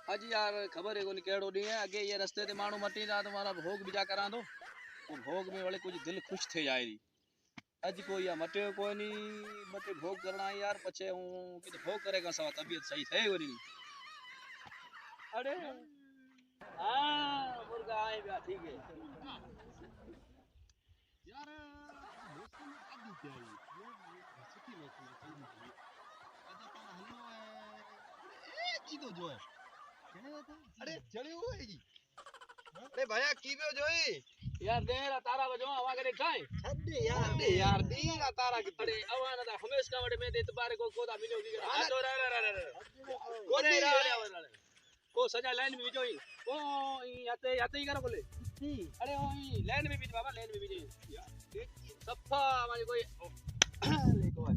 अज यार खबर है कोनी केड़ो डी है अगे ये रास्ते ते मानू मटी दा तुम्हारा भोग बिजा करा दो वो भोग में वाले कुछ दिल खुश थे जाए दी अज कोई या मटे कोई नहीं मटे भोग करना है यार पछे हूं कि भोग करेगा सवा तबीयत सही थे कोनी अरे हां मुर्गा आए बया ठीक है यार मौसम आदि क्या है सकी मौसम चलनी है अजा पाना हलनो है ए की तो जो है अरे चले हुए जी अरे भैया की बियो जोई यार देरा तारा बजो आवा के देखाए अरे यार देरा तारा के अरे आवा ना हमेश का वडे में दे बारे को कोदा मिलो की आ तो रे कोने रे को सजा लाइन में बिजोई ओ याते याते ही करो बोले अरे ओ लाइन में बीज बाबा लाइन में बीज यार सफा हमारी कोई ले को है